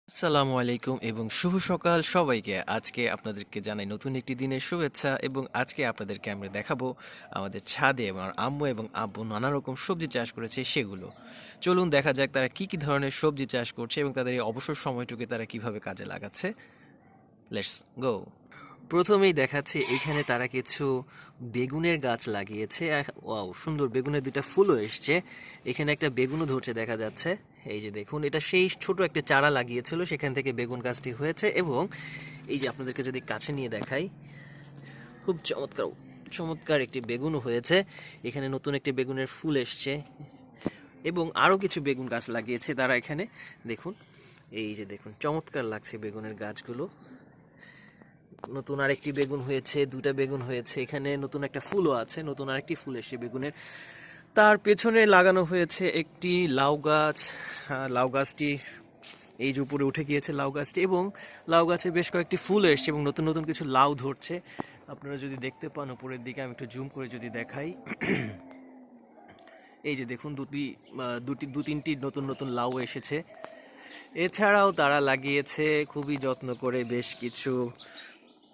আসসালামু আলাইকুম এবং শুভ সকাল সবাইকে। আজকে আপনাদেরকে জানাই নতুন একটি দিনের শুভেচ্ছা এবং আজকে আপনাদেরকে আমরা দেখাবো আমাদের ছাদে আমার আম্মু এবং আব্বু নানা রকম সবজি চাষ করেছে সেগুলো। চলুন দেখা যাক তারা কি কি ধরনের সবজি চাষ করছে এবং তাদের এই অবসর সময়টুকু তারা কিভাবে কাজে লাগাচ্ছে। Let's go. প্রথমেই দেখাচ্ছি এইখানে তারা কিছু বেগুনের গাছ লাগিয়েছে। ওয়াও, সুন্দর বেগুনের দুইটা ফুলও এসছে। এখানে একটা বেগুনও ধরছে দেখা যাচ্ছে। এই যে দেখুন, এটা সেই ছোট একটা চারা লাগিয়েছিল, সেখান থেকে বেগুন গাছটি হয়েছে। এবং এই যে আপনাদেরকে যদি কাছে নিয়ে দেখাই, খুব চমৎকার চমৎকার একটি বেগুনও হয়েছে। এখানে নতুন একটি বেগুনের ফুল এসছে এবং আরও কিছু বেগুন গাছ লাগিয়েছে তারা এখানে। দেখুন, এই যে দেখুন, চমৎকার লাগছে বেগুনের গাছগুলো। নতুন আরেকটি বেগুন হয়েছে, দুটা বেগুন হয়েছে, এখানে নতুন একটা ফুলও আছে, নতুন আরেকটি ফুল এসেছে বেগুনের। তার পেছনে লাগানো হয়েছে একটি লাউ গাছ। লাউ গাছটি এই যে উপরে উঠে গিয়েছে লাউ গাছটি, এবং লাউ গাছে বেশ কয়েকটি ফুল এসছে এবং নতুন নতুন কিছু লাউ ধরছে। আপনারা যদি দেখতে পান উপরের দিকে, আমি একটু জুম করে যদি দেখাই, এই যে দেখুন, দু তিনটি নতুন নতুন লাউ এসেছে। এছাড়াও তারা লাগিয়েছে খুবই যত্ন করে বেশ কিছু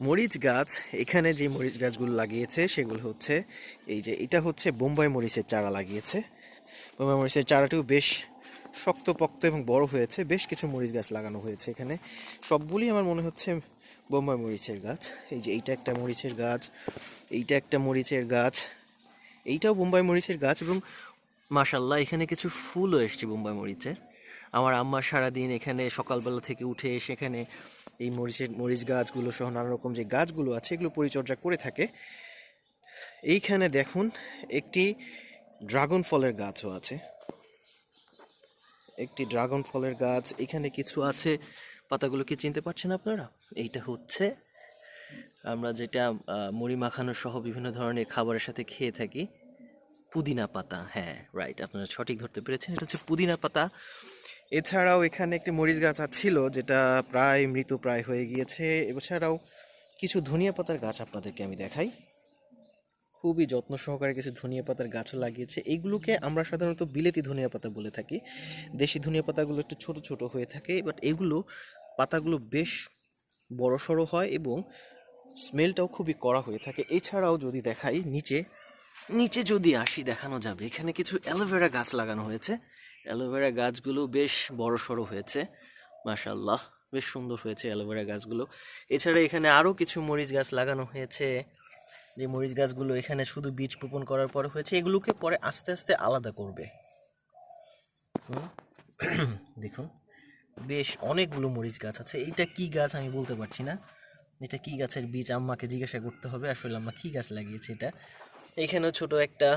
মরিচ গাছ। এখানে যে মরিচ গাছগুলো লাগিয়েছে সেগুলো হচ্ছে, এই যে এটা হচ্ছে বোম্বাই মরিচের চারা লাগিয়েছে। বোম্বাই মরিচের চারাটিও বেশ শক্তপোক্ত এবং বড় হয়েছে। বেশ কিছু মরিচ গাছ লাগানো হয়েছে এখানে, সবগুলি আমার মনে হচ্ছে বোম্বাই মরিচের গাছ। এই যে এইটা একটা মরিচের গাছ, এইটা একটা মরিচের গাছ, এইটাও বোম্বাই মরিচের গাছ। এবং মাশাল্লাহ, এখানে কিছু ফুলও এসছে বোম্বাই মরিচের। আমার আম্মা সারাদিন এখানে সকালবেলা থেকে উঠে সেখানে এই মরিচ গাছগুলো সহ নানা রকম যে গাছগুলো আছে এগুলো পরিচর্যা করে থাকে। এইখানে দেখুন, একটি ড্রাগন ফলের গাছও আছে, একটি ড্রাগন ফলের গাছ এখানে কিছু আছে। পাতাগুলো কি চিনতে পারছেন আপনারা? এইটা হচ্ছে আমরা যেটা মুড়ি মাখানো সহ বিভিন্ন ধরনের খাবারের সাথে খেয়ে থাকি, পুদিনা পাতা। হ্যাঁ, রাইট, আপনারা সঠিক ধরতে পেরেছেন, এটা হচ্ছে পুদিনা পাতা। এছাড়াও এখানে একটি মরিচ গাছ ছিল যেটা প্রায় মৃতপ্রায় হয়ে গিয়েছে। এছাড়াও কিছু ধনিয়া পাতার গাছ আপনাদেরকে আমি দেখাই। খুবই যত্ন সহকারে কিছু ধনিয়া পাতার গাছও লাগিয়েছে। এইগুলোকে আমরা সাধারণত বিলেতি ধনিয়া পাতা বলে থাকি। দেশি ধনিয়া পাতাগুলো একটু ছোট ছোট হয়ে থাকে, বাট এগুলো পাতাগুলো বেশ বড় সড়ো হয় এবং স্মেলটাও খুবই কড়া হয়ে থাকে। এছাড়াও যদি দেখাই নিচে, নিচে যদি আসি দেখানো যাবে, এখানে কিছু অ্যালোভেরা গাছ লাগানো হয়েছে। অ্যালোভেরা গাছগুলো বেশ বড় সড়ো হয়েছে, মাশাল্লাহ, বেশ সুন্দর হয়েছে অ্যালোভেরা গাছগুলো। এছাড়া এখানে আরও কিছু মরিচ গাছ লাগানো হয়েছে। যে মরিচ গাছগুলো এখানে শুধু বীজ বপন করার পরে হয়েছে, এগুলোকে পরে আস্তে আস্তে আলাদা করবে। দেখুন, বেশ অনেকগুলো মরিচ গাছ আছে। এইটা কি গাছ আমি বলতে পারছি না, এটা কি গাছের বীজ আম্মাকে জিজ্ঞাসা করতে হবে আসলে আম্মা কি গাছ লাগিয়েছে এটা। এখানেও ছোট একটা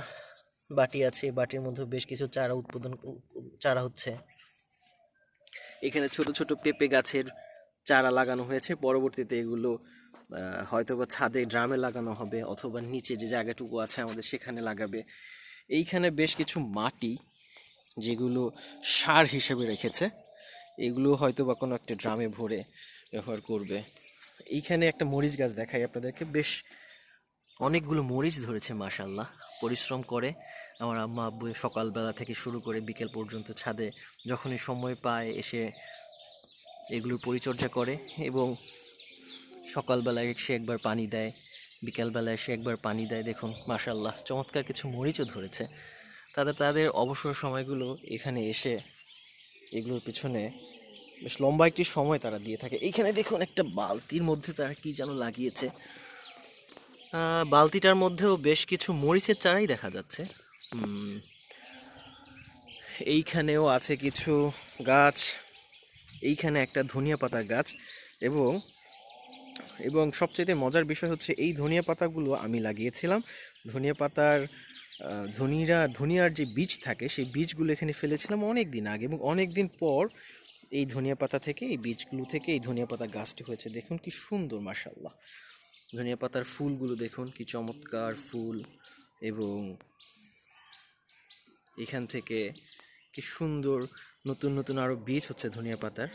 বাটি আছে, বাটির মধ্যে বেশ কিছু চারা হচ্ছে। এখানে ছোট ছোট পেঁপে গাছের চারা লাগানো হয়েছে। পরবর্তীতে এগুলো হয়তোবা ছাদে ড্রামে লাগানো হবে, অথবা নিচে যে জায়গাটুকু আছে আমাদের সেখানে লাগাবে। এইখানে বেশ কিছু মাটি যেগুলো সার হিসেবে রেখেছে, এগুলো হয়তোবা কোনো একটা ড্রামে ভরে ব্যবহার করবে। এইখানে একটা মরিচ গাছ দেখাই আপনাদেরকে, বেশ অনেকগুলো মরিচ ধরেছে মাশাল্লাহ। পরিশ্রম করে আমার আম্মা আব্বু সকালবেলা থেকে শুরু করে বিকেল পর্যন্ত ছাদে যখনই সময় পায় এসে এগুলোর পরিচর্যা করে। এবং সকালবেলায় এসে একবার পানি দেয়, বিকেলবেলায় এসে একবার পানি দেয়। দেখুন মাশাল্লাহ, চমৎকার কিছু মরিচও ধরেছে। তাদের অবসর সময়গুলো এখানে এসে এগুলোর পিছনে বেশ লম্বা একটি সময় তারা দিয়ে থাকে। এইখানে দেখুন, একটা বালতির মধ্যে তারা কি যেন লাগিয়েছে। বালতিটার মধ্যেও বেশ কিছু মরিচের চারাই দেখা যাচ্ছে। এইখানেও আছে কিছু গাছ, এইখানে একটা ধনিয়া পাতার গাছ। এবং এবং সবচেয়ে মজার বিষয় হচ্ছে এই ধনিয়া পাতাগুলো আমি লাগিয়েছিলাম। ধনিয়া পাতার ধনিয়ার যে বীজ থাকে সেই বীজগুলো এখানে ফেলেছিলাম অনেক দিন আগে, এবং অনেক দিন পর এই ধনিয়া পাতা থেকে, এই বীজগুলো থেকে এই ধনিয়া পাতা গাছটি হয়েছে। দেখুন কি সুন্দর, মাশাআল্লাহ। ধনিয়া পাতার ফুলগুলো দেখুন কি চমৎকার ফুল, এবং এখান থেকে কি সুন্দর নতুন নতুন আরও বীজ হচ্ছে ধনিয়া পাতার।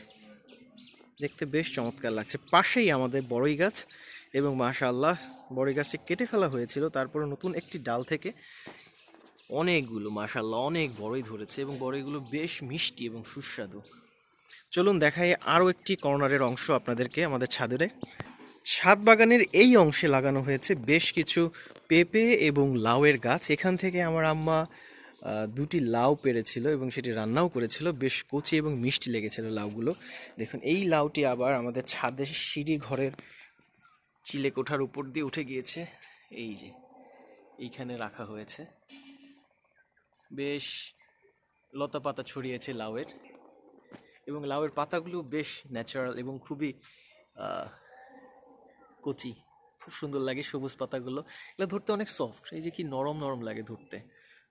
দেখতে বেশ চমৎকার লাগছে। পাশেই আমাদের বড়ই গাছ, এবং মাশাআল্লাহ বড়ই গাছটি কেটে ফেলা হয়েছিল, তারপরে নতুন একটি ডাল থেকে অনেকগুলো মাশাআল্লাহ অনেক বড়ই ধরেছে, এবং বড়ইগুলো বেশ মিষ্টি এবং সুস্বাদু। চলুন দেখাই আরও একটি কর্নারের অংশ আপনাদেরকে আমাদের ছাদের। ছাদ বাগানের এই অংশে লাগানো হয়েছে বেশ কিছু পেঁপে এবং লাউয়ের গাছ। এখান থেকে আমার আম্মা দুটি লাউ পেড়েছিল এবং সেটি রান্নাও করেছিল। বেশ কচি এবং মিষ্টি লেগেছিল লাউগুলো। দেখুন এই লাউটি আবার আমাদের ছাদের সিঁড়ি ঘরের চিলে কোঠার উপর দিয়ে উঠে গিয়েছে। এই যে এইখানে রাখা হয়েছে, বেশ লতা পাতা ছড়িয়েছে লাউয়ের, এবং লাউয়ের পাতাগুলো বেশ ন্যাচারাল এবং খুবই কচি, খুব সুন্দর লাগে সবুজ পাতাগুলো। এগুলো ধরতে অনেক সফট, এই যে কি নরম নরম লাগে ধরতে,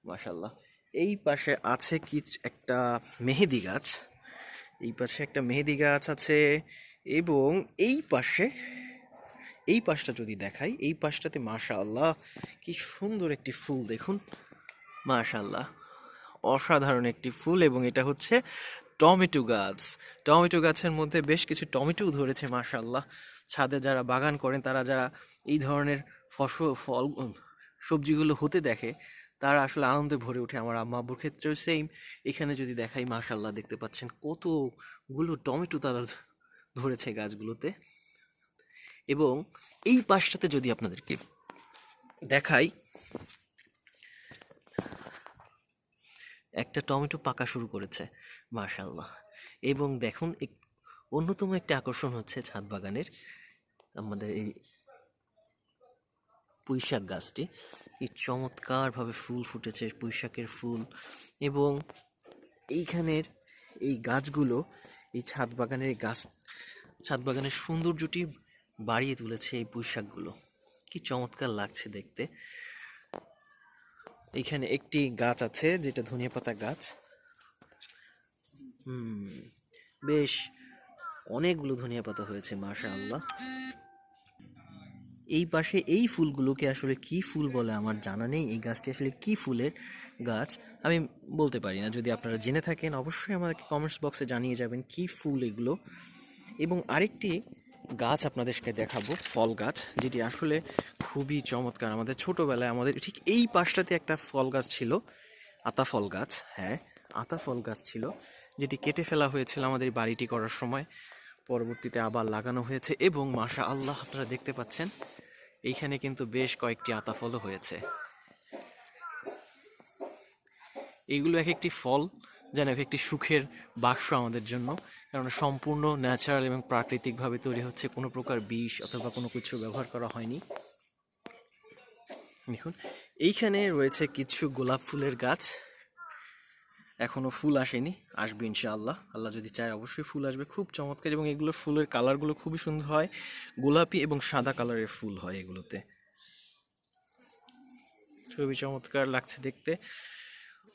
মাশাল্লাহ। এই পাশে আছে কি একটা মেহেদি গাছ, এই পাশে একটা মেহেদি গাছ আছে, এবং এই পাশটা যদি দেখাই, এই পাশটাতে মাশাআল্লাহ কি সুন্দর একটি ফুল দেখুন, মাশাআল্লাহ অসাধারণ একটি ফুল। এবং এটা হচ্ছে টমেটো গাছ। টমেটো গাছের মধ্যে বেশ কিছু টমেটোও ধরেছে মাশাআল্লাহ। ছাদে যারা বাগান করেন, তারা যারা এই ধরনের ফল সবজিগুলো হতে দেখে, তারা আসলে আনন্দে ভরে ওঠে। আমার আম্মা আব্বুর ক্ষেত্রেও সেম। এখানে যদি দেখাই মাশাআল্লাহ দেখতে পাচ্ছেন কতগুলো টমেটো তারা ধরেছে গাছগুলোতে। এবং এই পাশটাতে যদি আপনাদেরকে দেখাই, একটা টমেটো পাকা শুরু করেছে মাশাআল্লাহ। এবং দেখুন অন্যতম একটা আকর্ষণ হচ্ছে ছাদ বাগানের আমাদের এই পুঁইশাক গাছটি। এই চমৎকারভাবে ফুল ফুটেছে পুঁইশাকের ফুল, এবং এইখানের এই গাছগুলো এই ছাদ বাগানের সৌন্দর্যটি বাড়িয়ে তুলেছে এই পুঁইশাকগুলো। কি চমৎকার লাগছে দেখতে। এখানে একটি গাছ আছে যেটা ধনিয়া পাতা গাছ, বেশ অনেকগুলো ধনিয়া পাতা হয়েছে মাশাআল্লাহ। এই পাশে এই ফুলগুলোকে আসলে কি ফুল বলে আমার জানা নেই। এই গাছটি আসলে কি ফুলের গাছ আমি বলতে পারি না। যদি আপনারা জেনে থাকেন অবশ্যই আমাকে কমেন্টস বক্সে জানিয়ে যাবেন কি ফুল এগুলো। এবং আরেকটি গাছ আপনাদেরকে দেখাবো, ফল গাছ, যেটি আসলে খুবই চমৎকার। আমাদের ছোটোবেলায় আমাদের ঠিক এই পাশটাতে একটা ফল গাছ ছিল, আতা ফল গাছ। হ্যাঁ, আতা ফল গাছ ছিল, যেটি কেটে ফেলা হয়েছিল আমাদের বাড়িটি করার সময়। পরবর্তীতে আবার লাগানো হয়েছে, এবং মাশাআল্লাহ আপনারা দেখতে পাচ্ছেন এইখানে কিন্তু বেশ কয়েকটি আতা ফলও হয়েছে। এইগুলো এক একটি ফল যেন এক একটি সুখের বাক্স আমাদের জন্য, কারণ সম্পূর্ণ ন্যাচারাল এবং প্রাকৃতিকভাবে তৈরি হচ্ছে, কোনো প্রকার বিষ অথবা কোনো কিছু ব্যবহার করা হয়নি। দেখুন এইখানে রয়েছে কিছু গোলাপ ফুলের গাছ, এখনো ফুল আসেনি, আসবে ইনশাআল্লাহ। আল্লাহ যদি চায় অবশ্যই ফুল আসবে, খুব চমৎকার। এবং এগুলোর ফুলের কালারগুলো খুবই সুন্দর হয়, গোলাপি এবং সাদা কালারের ফুল হয় এগুলোতে, খুবই চমৎকার লাগছে দেখতে।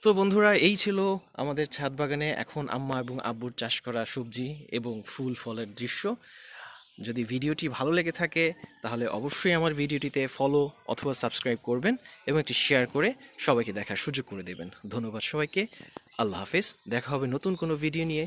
তো বন্ধুরা, এই ছিল আমাদের ছাদ বাগানে এখন আম্মা এবং আব্বুর চাষ করা সবজি এবং ফুল ফলের দৃশ্য। যদি ভিডিওটি ভালো লেগে থাকে তাহলে অবশ্যই আমার ভিডিওটিতে ফলো অথবা সাবস্ক্রাইব করবেন, এবং একটি শেয়ার করে সবাইকে দেখার সুযোগ করে দেবেন। ধন্যবাদ সবাইকে, আল্লাহ হাফেজ। দেখা হবে নতুন কোনো ভিডিও নিয়ে।